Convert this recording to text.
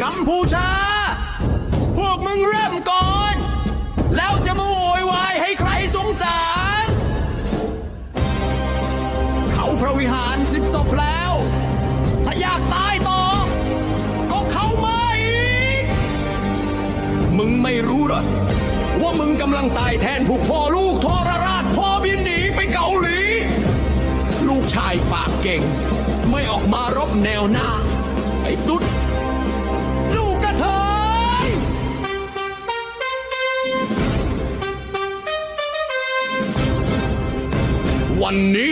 กัมพูชาพวกมึงเริ่มก่อนแล้วจะมาโวยวายให้ใครสงสารเขาพระวิหาร10 ศพแล้วถ้าอยากตายต่อก็เข้ามาอีกมึงไม่รู้หรอว่ามึงกำลังตายแทนพวกพ่อลูกทรราชพ่อบินหนีไปเกาหลีลูกชายปากเก่งไม่ออกมารบแนวหน้าไอ้ตุ๊ดลูกกระเทยวันนี้